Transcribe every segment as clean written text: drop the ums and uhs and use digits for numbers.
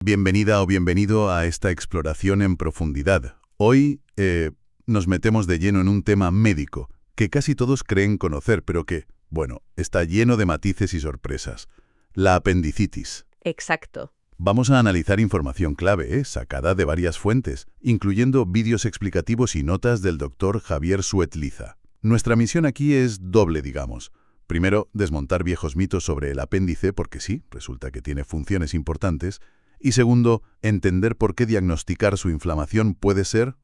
Bienvenida o bienvenido a esta exploración en profundidad. Hoy nos metemos de lleno en un tema médico que casi todos creen conocer, pero que, bueno, está lleno de matices y sorpresas. La apendicitis. Exacto. Vamos a analizar información clave, sacada de varias fuentes, incluyendo vídeos explicativos y notas del doctor Javier Suetliza. Nuestra misión aquí es doble, digamos. Primero, desmontar viejos mitos sobre el apéndice, porque sí, resulta que tiene funciones importantes. Y segundo, entender por qué diagnosticar su inflamación puede ser,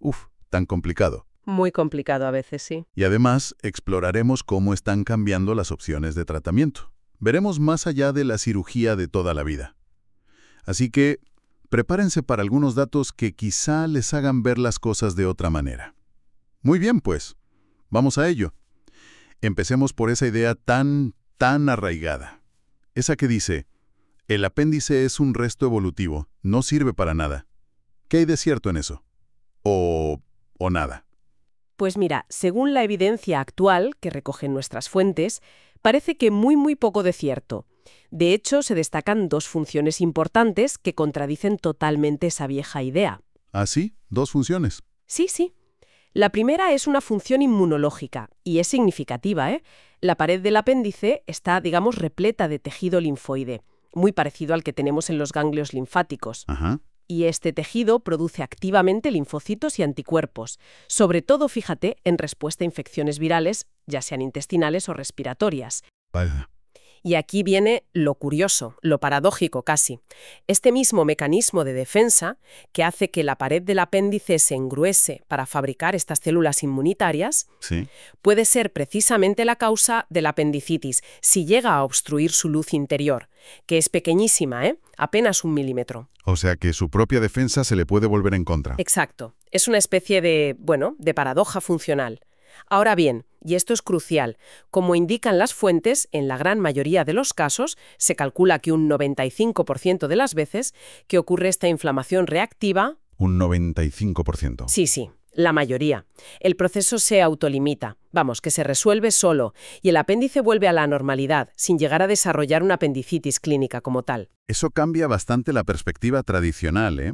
tan complicado. Muy complicado a veces, sí. Y además, exploraremos cómo están cambiando las opciones de tratamiento. Veremos más allá de la cirugía de toda la vida. Así que, prepárense para algunos datos que quizá les hagan ver las cosas de otra manera. Muy bien, pues. Vamos a ello. Empecemos por esa idea tan arraigada. Esa que dice, el apéndice es un resto evolutivo, no sirve para nada. ¿Qué hay de cierto en eso? ¿O nada? Pues mira, según la evidencia actual que recogen nuestras fuentes, parece que muy poco de cierto. De hecho, se destacan dos funciones importantes que contradicen totalmente esa vieja idea. ¿Ah, sí? ¿Dos funciones? Sí. La primera es una función inmunológica, y es significativa, ¿eh? La pared del apéndice está, digamos, repleta de tejido linfoide, muy parecido al que tenemos en los ganglios linfáticos. Ajá. Y este tejido produce activamente linfocitos y anticuerpos, sobre todo, fíjate, en respuesta a infecciones virales, ya sean intestinales o respiratorias. Vaya. Y aquí viene lo curioso, lo paradójico casi. Este mismo mecanismo de defensa que hace que la pared del apéndice se engruese para fabricar estas células inmunitarias, Sí. puede ser precisamente la causa de la apendicitis si llega a obstruir su luz interior, que es pequeñísima, apenas 1 milímetro. O sea que su propia defensa se le puede volver en contra. Exacto. Es una especie de paradoja funcional. Ahora bien, y esto es crucial, como indican las fuentes, en la gran mayoría de los casos, se calcula que un 95% de las veces que ocurre esta inflamación reactiva... Un 95%. Sí, la mayoría. El proceso se autolimita, que se resuelve solo, y el apéndice vuelve a la normalidad, sin llegar a desarrollar una apendicitis clínica como tal. Eso cambia bastante la perspectiva tradicional, ¿eh?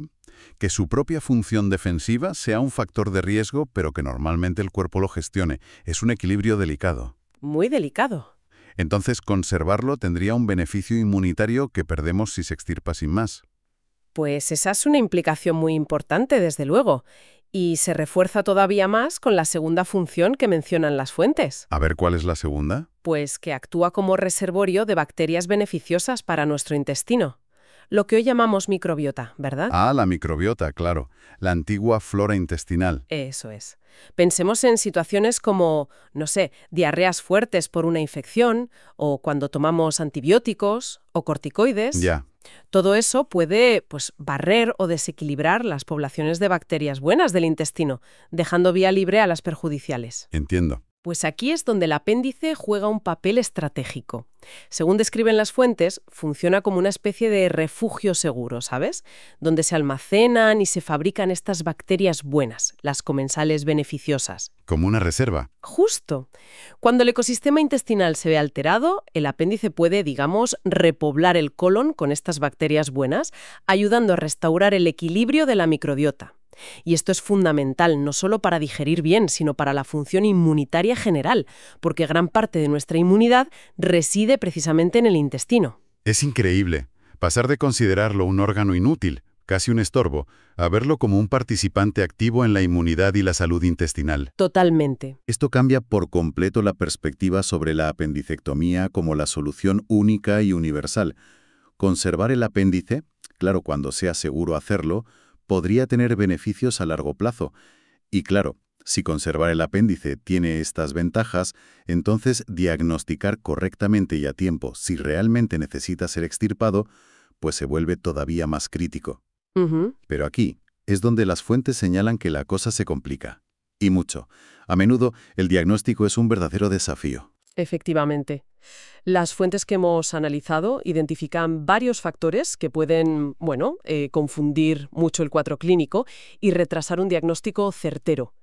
Que su propia función defensiva sea un factor de riesgo, pero que normalmente el cuerpo lo gestione. Es un equilibrio delicado. Muy delicado. Entonces, conservarlo tendría un beneficio inmunitario que perdemos si se extirpa sin más. Pues esa es una implicación muy importante, desde luego. Y se refuerza todavía más con la segunda función que mencionan las fuentes. A ver, ¿cuál es la segunda? Pues que actúa como reservorio de bacterias beneficiosas para nuestro intestino. Lo que hoy llamamos microbiota, ¿verdad? Ah, la microbiota, claro. La antigua flora intestinal. Eso es. Pensemos en situaciones como, diarreas fuertes por una infección, o cuando tomamos antibióticos o corticoides. Ya. Todo eso puede, barrer o desequilibrar las poblaciones de bacterias buenas del intestino, dejando vía libre a las perjudiciales. Entiendo. Pues aquí es donde el apéndice juega un papel estratégico. Según describen las fuentes, funciona como una especie de refugio seguro, ¿sabes? Donde se almacenan y se fabrican estas bacterias buenas, las comensales beneficiosas. Como una reserva. Justo. Cuando el ecosistema intestinal se ve alterado, el apéndice puede, repoblar el colon con estas bacterias buenas, ayudando a restaurar el equilibrio de la microbiota. Y esto es fundamental no solo para digerir bien, sino para la función inmunitaria general, porque gran parte de nuestra inmunidad reside precisamente en el intestino. Es increíble. Pasar de considerarlo un órgano inútil, casi un estorbo, a verlo como un participante activo en la inmunidad y la salud intestinal. Totalmente. Esto cambia por completo la perspectiva sobre la apendicectomía como la solución única y universal. Conservar el apéndice, claro, cuando sea seguro hacerlo, podría tener beneficios a largo plazo. Y claro, si conservar el apéndice tiene estas ventajas, entonces diagnosticar correctamente y a tiempo si realmente necesita ser extirpado, pues se vuelve todavía más crítico. Pero aquí es donde las fuentes señalan que la cosa se complica. Y mucho. A menudo el diagnóstico es un verdadero desafío. Efectivamente. Las fuentes que hemos analizado identifican varios factores que pueden, confundir mucho el cuadro clínico y retrasar un diagnóstico certero.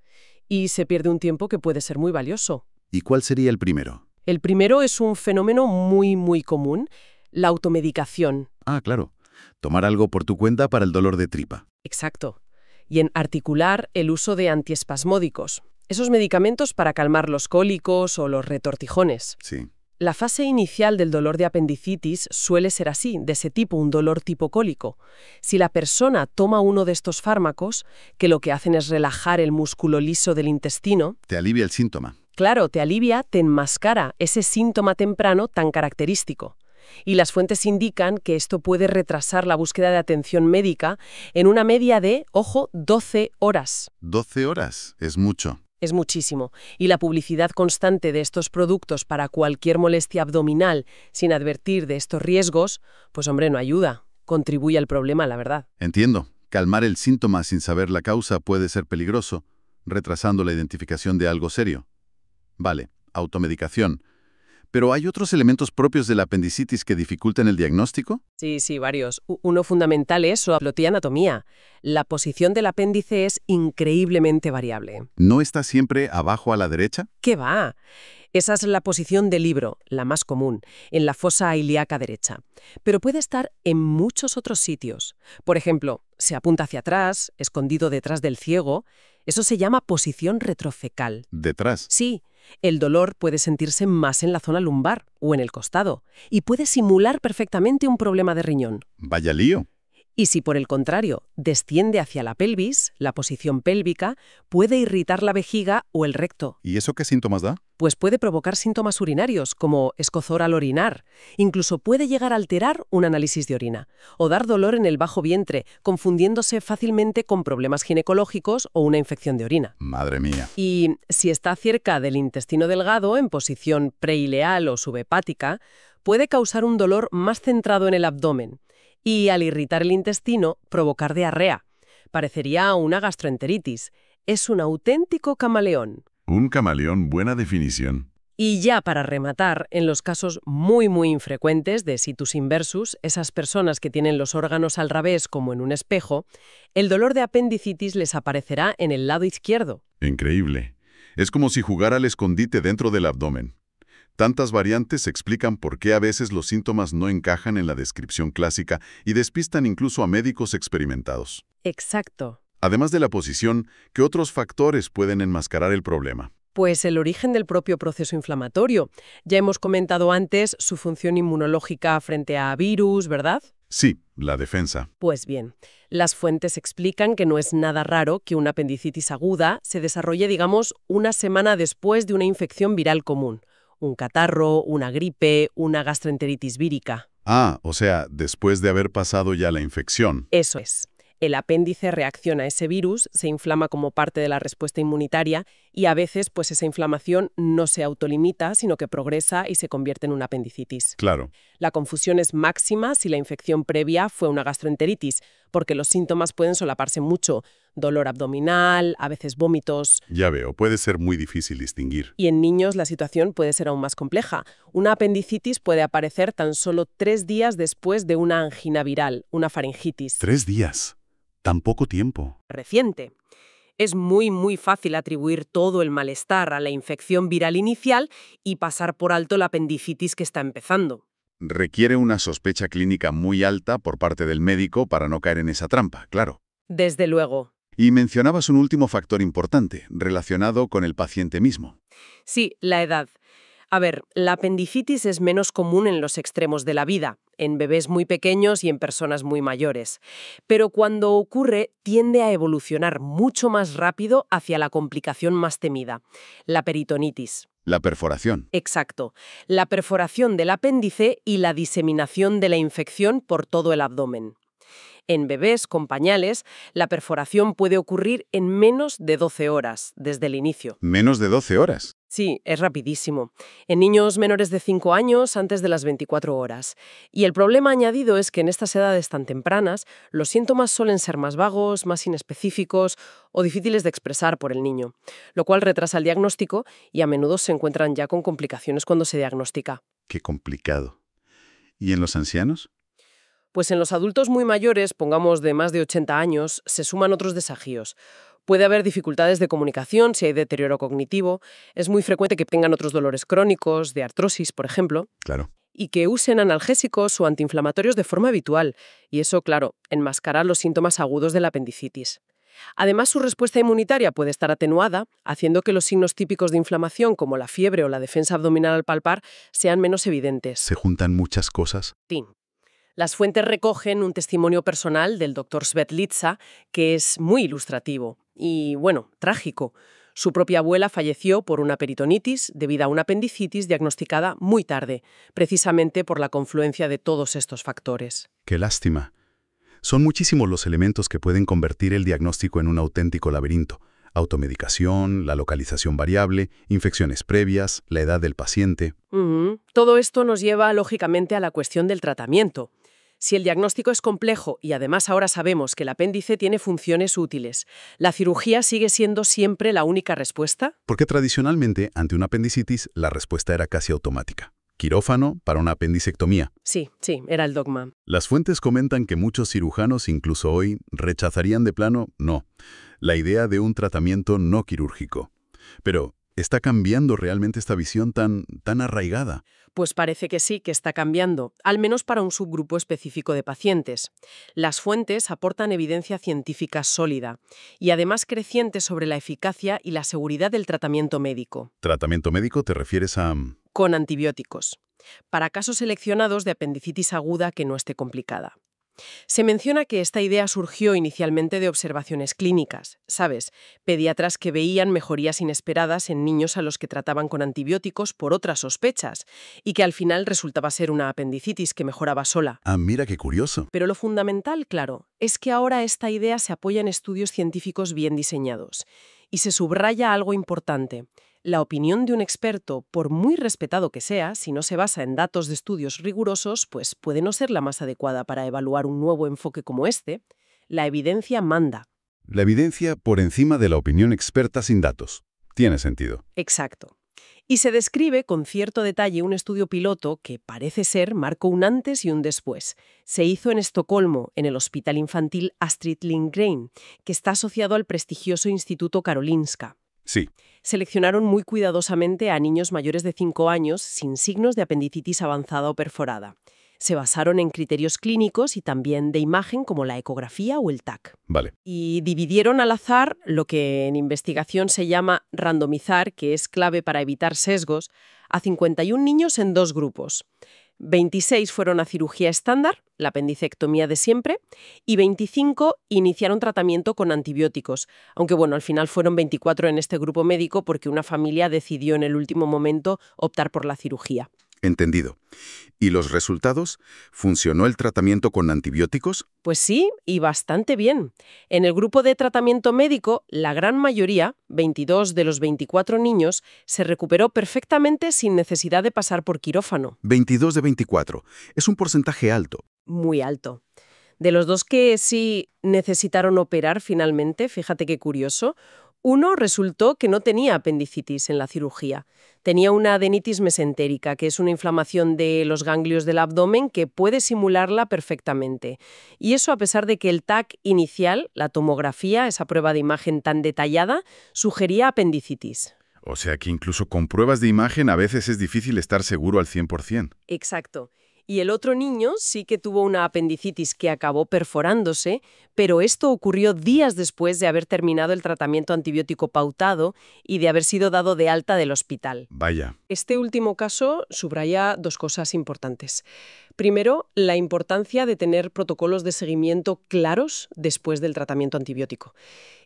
Y se pierde un tiempo que puede ser muy valioso. ¿Y cuál sería el primero? El primero es un fenómeno muy común, la automedicación. Ah, claro. tomar algo por tu cuenta para el dolor de tripa. Exacto. Y en articular, el uso de antiespasmódicos, esos medicamentos para calmar los cólicos o los retortijones. Sí. La fase inicial del dolor de apendicitis suele ser así, de ese tipo, un dolor tipo cólico. Si la persona toma uno de estos fármacos, que lo que hacen es relajar el músculo liso del intestino, Te alivia el síntoma. claro, te alivia, te enmascara ese síntoma temprano tan característico. Y las fuentes indican que esto puede retrasar la búsqueda de atención médica en una media de, ojo, 12 horas. 12 horas, es mucho. Es muchísimo. Y la publicidad constante de estos productos para cualquier molestia abdominal sin advertir de estos riesgos, pues hombre, no ayuda. Contribuye al problema, la verdad. Entiendo. Calmar el síntoma sin saber la causa puede ser peligroso, retrasando la identificación de algo serio. Vale, automedicación. ¿Pero hay otros elementos propios de la apendicitis que dificulten el diagnóstico? Sí, varios. Uno fundamental es su aplotía anatomía. La posición del apéndice es increíblemente variable. ¿No está siempre abajo a la derecha? ¿Qué va? Esa es la posición del libro, la más común, en la fosa ilíaca derecha. Pero puede estar en muchos otros sitios. Por ejemplo, se apunta hacia atrás, escondido detrás del ciego. Eso se llama posición retrofecal. Detrás. Sí, el dolor puede sentirse más en la zona lumbar o en el costado y puede simular perfectamente un problema de riñón. Vaya lío. Y si por el contrario desciende hacia la pelvis, la posición pélvica, puede irritar la vejiga o el recto. ¿Y eso qué síntomas da? Pues puede provocar síntomas urinarios, como escozor al orinar. Incluso puede llegar a alterar un análisis de orina. O dar dolor en el bajo vientre, confundiéndose fácilmente con problemas ginecológicos o una infección de orina. Madre mía. Y si está cerca del intestino delgado, en posición preileal o subhepática, puede causar un dolor más centrado en el abdomen. Y al irritar el intestino, provocar diarrea. Parecería una gastroenteritis. Es un auténtico camaleón. Un camaleón, buena definición. Y ya para rematar, en los casos muy infrecuentes de situs inversus, esas personas que tienen los órganos al revés como en un espejo, el dolor de apendicitis les aparecerá en el lado izquierdo. Increíble. Es como si jugara al escondite dentro del abdomen. Tantas variantes explican por qué a veces los síntomas no encajan en la descripción clásica y despistan incluso a médicos experimentados. Exacto. Además de la posición, ¿qué otros factores pueden enmascarar el problema? Pues el origen del propio proceso inflamatorio. Ya hemos comentado antes su función inmunológica frente a virus, ¿verdad? Sí, la defensa. Pues bien, las fuentes explican que no es nada raro que una apendicitis aguda se desarrolle, digamos, una semana después de una infección viral común. Un catarro, una gripe, una gastroenteritis vírica. Ah, o sea, después de haber pasado ya la infección. Eso es. El apéndice reacciona a ese virus, se inflama como parte de la respuesta inmunitaria y a veces pues esa inflamación no se autolimita, sino que progresa y se convierte en una apendicitis. Claro. La confusión es máxima si la infección previa fue una gastroenteritis, porque los síntomas pueden solaparse mucho. Dolor abdominal, a veces vómitos. Ya veo, puede ser muy difícil distinguir. Y en niños la situación puede ser aún más compleja. Una apendicitis puede aparecer tan solo 3 días después de una angina viral, una faringitis. 3 días. Tan poco tiempo. Reciente. Es muy fácil atribuir todo el malestar a la infección viral inicial y pasar por alto la apendicitis que está empezando. Requiere una sospecha clínica muy alta por parte del médico para no caer en esa trampa, claro. Desde luego. Y mencionabas un último factor importante, relacionado con el paciente mismo. Sí, la edad. A ver, la apendicitis es menos común en los extremos de la vida, en bebés muy pequeños y en personas muy mayores. Pero cuando ocurre, tiende a evolucionar mucho más rápido hacia la complicación más temida, la peritonitis. La perforación. Exacto. La perforación del apéndice y la diseminación de la infección por todo el abdomen. En bebés con pañales, la perforación puede ocurrir en menos de 12 horas desde el inicio. Menos de 12 horas. Sí, es rapidísimo. En niños menores de 5 años, antes de las 24 horas. Y el problema añadido es que en estas edades tan tempranas, los síntomas suelen ser más vagos, más inespecíficos o difíciles de expresar por el niño, lo cual retrasa el diagnóstico y a menudo se encuentran ya con complicaciones cuando se diagnostica. Qué complicado. ¿Y en los ancianos? Pues en los adultos muy mayores, pongamos de más de 80 años, se suman otros desafíos. Puede haber dificultades de comunicación si hay deterioro cognitivo. Es muy frecuente que tengan otros dolores crónicos, de artrosis, por ejemplo. Claro. y que usen analgésicos o antiinflamatorios de forma habitual. Y eso, claro, enmascara los síntomas agudos de la apendicitis. Además, su respuesta inmunitaria puede estar atenuada, haciendo que los signos típicos de inflamación, como la fiebre o la defensa abdominal al palpar, sean menos evidentes. ¿Se juntan muchas cosas? Sí. Las fuentes recogen un testimonio personal del doctor Svetlitsa, que es muy ilustrativo y, bueno, trágico. Su propia abuela falleció por una peritonitis debido a una apendicitis diagnosticada muy tarde, precisamente por la confluencia de todos estos factores. ¡Qué lástima! Son muchísimos los elementos que pueden convertir el diagnóstico en un auténtico laberinto. Automedicación, la localización variable, infecciones previas, la edad del paciente. Todo esto nos lleva, lógicamente, a la cuestión del tratamiento. Si el diagnóstico es complejo y además ahora sabemos que el apéndice tiene funciones útiles, ¿la cirugía sigue siendo siempre la única respuesta? Porque tradicionalmente, ante una apendicitis, la respuesta era casi automática. Quirófano para una apendicectomía. Sí, era el dogma. Las fuentes comentan que muchos cirujanos, incluso hoy, rechazarían de plano, no, la idea de un tratamiento no quirúrgico. Pero, ¿está cambiando realmente esta visión tan arraigada? Pues parece que sí, que está cambiando, al menos para un subgrupo específico de pacientes. Las fuentes aportan evidencia científica sólida y además creciente sobre la eficacia y la seguridad del tratamiento médico. ¿Tratamiento médico te refieres a...? Con antibióticos, para casos seleccionados de apendicitis aguda que no esté complicada. Se menciona que esta idea surgió inicialmente de observaciones clínicas, ¿sabes? Pediatras que veían mejorías inesperadas en niños a los que trataban con antibióticos por otras sospechas y que al final resultaba ser una apendicitis que mejoraba sola. Ah, mira qué curioso. Pero lo fundamental, claro, es que ahora esta idea se apoya en estudios científicos bien diseñados. Y se subraya algo importante. La opinión de un experto, por muy respetado que sea, si no se basa en datos de estudios rigurosos, pues puede no ser la más adecuada para evaluar un nuevo enfoque como este. La evidencia manda. La evidencia por encima de la opinión experta sin datos. Tiene sentido. Exacto. Y se describe con cierto detalle un estudio piloto que parece ser marcó un antes y un después. Se hizo en Estocolmo, en el Hospital Infantil Astrid Lindgren, que está asociado al prestigioso Instituto Karolinska. Sí. Seleccionaron muy cuidadosamente a niños mayores de 5 años sin signos de apendicitis avanzada o perforada. Se basaron en criterios clínicos y también de imagen como la ecografía o el TAC. Vale. Y dividieron al azar lo que en investigación se llama randomizar, que es clave para evitar sesgos, a 51 niños en 2 grupos. 26 fueron a cirugía estándar, la apendicectomía de siempre, y 25 iniciaron tratamiento con antibióticos, aunque bueno, al final fueron 24 en este grupo médico porque una familia decidió en el último momento optar por la cirugía. Entendido. ¿Y los resultados? ¿Funcionó el tratamiento con antibióticos? Pues sí, y bastante bien. En el grupo de tratamiento médico, la gran mayoría, 22 de los 24 niños, se recuperó perfectamente sin necesidad de pasar por quirófano. 22 de 24. Es un porcentaje alto. Muy alto. De los 2 que sí necesitaron operar finalmente, fíjate qué curioso, uno resultó que no tenía apendicitis en la cirugía. Tenía una adenitis mesentérica, que es una inflamación de los ganglios del abdomen que puede simularla perfectamente. Y eso a pesar de que el TAC inicial, la tomografía, esa prueba de imagen tan detallada, sugería apendicitis. O sea que incluso con pruebas de imagen a veces es difícil estar seguro al 100%. Exacto. Y el otro niño sí que tuvo una apendicitis que acabó perforándose, pero esto ocurrió días después de haber terminado el tratamiento antibiótico pautado y de haber sido dado de alta del hospital. Vaya. Este último caso subraya 2 cosas importantes. Primero, la importancia de tener protocolos de seguimiento claros después del tratamiento antibiótico.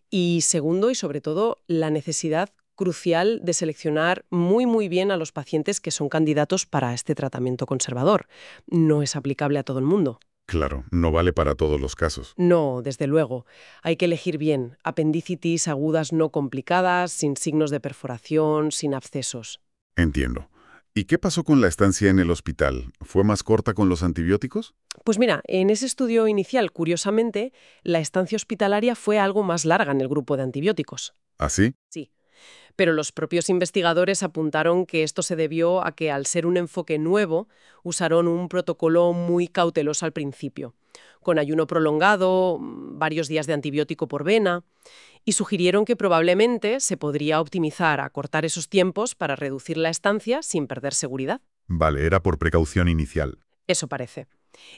Y segundo, y sobre todo, la necesidad crucial de seleccionar muy bien a los pacientes que son candidatos para este tratamiento conservador. No es aplicable a todo el mundo. Claro, no vale para todos los casos. No, desde luego. Hay que elegir bien. Apendicitis agudas no complicadas, sin signos de perforación, sin abscesos. Entiendo. ¿Y qué pasó con la estancia en el hospital? ¿Fue más corta con los antibióticos? Pues mira, en ese estudio inicial, curiosamente, la estancia hospitalaria fue algo más larga en el grupo de antibióticos. ¿Ah, sí? Sí. Pero los propios investigadores apuntaron que esto se debió a que, al ser un enfoque nuevo, usaron un protocolo muy cauteloso al principio, con ayuno prolongado, varios días de antibiótico por vena, y sugirieron que probablemente se podría optimizar, acortar esos tiempos para reducir la estancia sin perder seguridad. Vale, era por precaución inicial. Eso parece.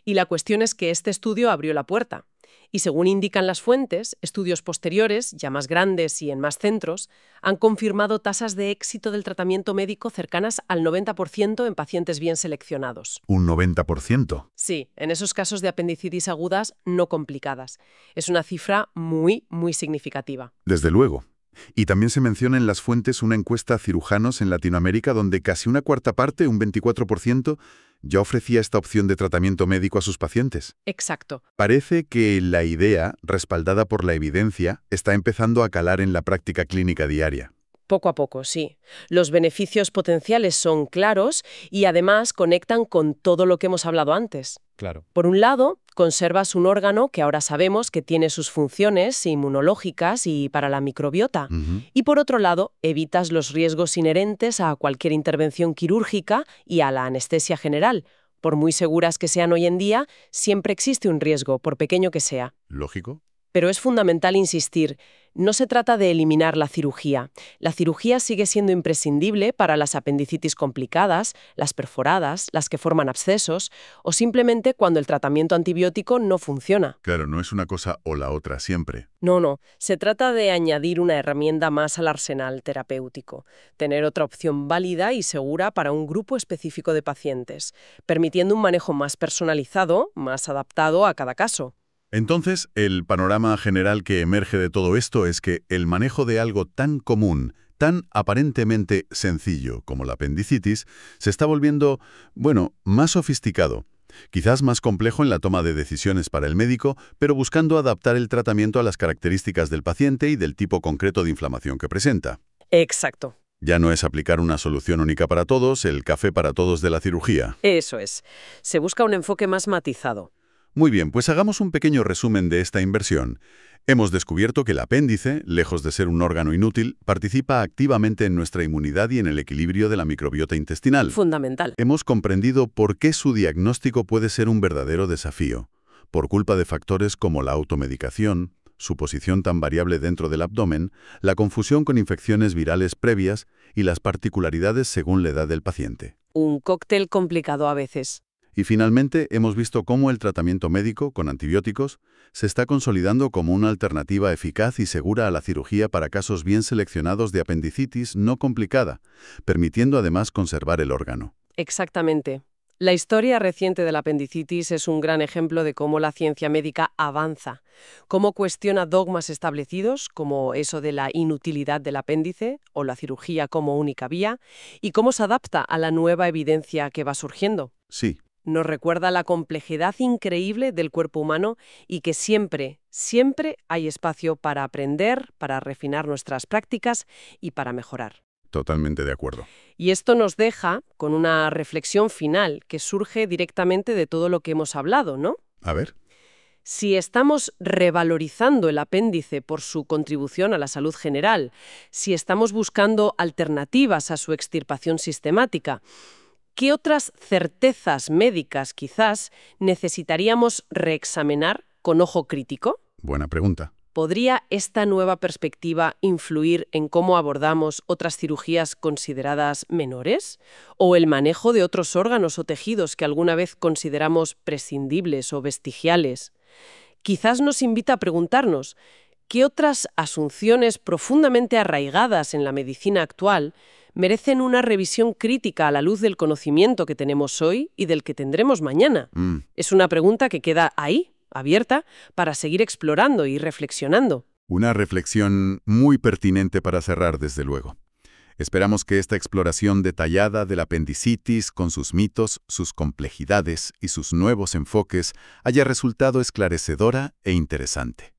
Y la cuestión es que este estudio abrió la puerta. Y según indican las fuentes, estudios posteriores, ya más grandes y en más centros, han confirmado tasas de éxito del tratamiento médico cercanas al 90% en pacientes bien seleccionados. ¿Un 90%? Sí, en esos casos de apendicitis agudas no complicadas. Es una cifra muy, muy significativa. Desde luego. Y también se menciona en las fuentes una encuesta a cirujanos en Latinoamérica donde casi una cuarta parte, un 24%, ya ofrecía esta opción de tratamiento médico a sus pacientes. Exacto. Parece que la idea, respaldada por la evidencia, está empezando a calar en la práctica clínica diaria. Poco a poco, sí. Los beneficios potenciales son claros y además conectan con todo lo que hemos hablado antes. Claro. Por un lado, conservas un órgano que ahora sabemos que tiene sus funciones inmunológicas y para la microbiota. Y por otro lado, evitas los riesgos inherentes a cualquier intervención quirúrgica y a la anestesia general. Por muy seguras que sean hoy en día, siempre existe un riesgo, por pequeño que sea. Lógico. Pero es fundamental insistir, no se trata de eliminar la cirugía. La cirugía sigue siendo imprescindible para las apendicitis complicadas, las perforadas, las que forman abscesos, o simplemente cuando el tratamiento antibiótico no funciona. Claro, no es una cosa o la otra siempre. No, se trata de añadir una herramienta más al arsenal terapéutico, tener otra opción válida y segura para un grupo específico de pacientes, permitiendo un manejo más personalizado, más adaptado a cada caso. Entonces, el panorama general que emerge de todo esto es que el manejo de algo tan común, tan aparentemente sencillo como la apendicitis, se está volviendo, más sofisticado. Quizás más complejo en la toma de decisiones para el médico, pero buscando adaptar el tratamiento a las características del paciente y del tipo concreto de inflamación que presenta. Exacto. Ya no es aplicar una solución única para todos, el café para todos de la cirugía. Eso es. Se busca un enfoque más matizado. Muy bien, pues hagamos un pequeño resumen de esta inversión. Hemos descubierto que el apéndice, lejos de ser un órgano inútil, participa activamente en nuestra inmunidad y en el equilibrio de la microbiota intestinal. Fundamental. Hemos comprendido por qué su diagnóstico puede ser un verdadero desafío, por culpa de factores como la automedicación, su posición tan variable dentro del abdomen, la confusión con infecciones virales previas y las particularidades según la edad del paciente. Un cóctel complicado a veces. Y finalmente, hemos visto cómo el tratamiento médico con antibióticos se está consolidando como una alternativa eficaz y segura a la cirugía para casos bien seleccionados de apendicitis no complicada, permitiendo además conservar el órgano. Exactamente. La historia reciente de la apendicitis es un gran ejemplo de cómo la ciencia médica avanza, cómo cuestiona dogmas establecidos, como eso de la inutilidad del apéndice o la cirugía como única vía, y cómo se adapta a la nueva evidencia que va surgiendo. Sí. Nos recuerda la complejidad increíble del cuerpo humano y que siempre hay espacio para aprender, para refinar nuestras prácticas y para mejorar. Totalmente de acuerdo. Y esto nos deja con una reflexión final que surge directamente de todo lo que hemos hablado, ¿no? A ver. Si estamos revalorizando el apéndice por su contribución a la salud general, si estamos buscando alternativas a su extirpación sistemática, ¿qué otras certezas médicas quizás necesitaríamos reexaminar con ojo crítico? Buena pregunta. ¿Podría esta nueva perspectiva influir en cómo abordamos otras cirugías consideradas menores? ¿O el manejo de otros órganos o tejidos que alguna vez consideramos prescindibles o vestigiales? Quizás nos invita a preguntarnos, ¿qué otras asunciones profundamente arraigadas en la medicina actual merecen una revisión crítica a la luz del conocimiento que tenemos hoy y del que tendremos mañana? Es una pregunta que queda ahí, abierta, para seguir explorando y reflexionando. Una reflexión muy pertinente para cerrar, desde luego. Esperamos que esta exploración detallada de la apendicitis, con sus mitos, sus complejidades y sus nuevos enfoques, haya resultado esclarecedora e interesante.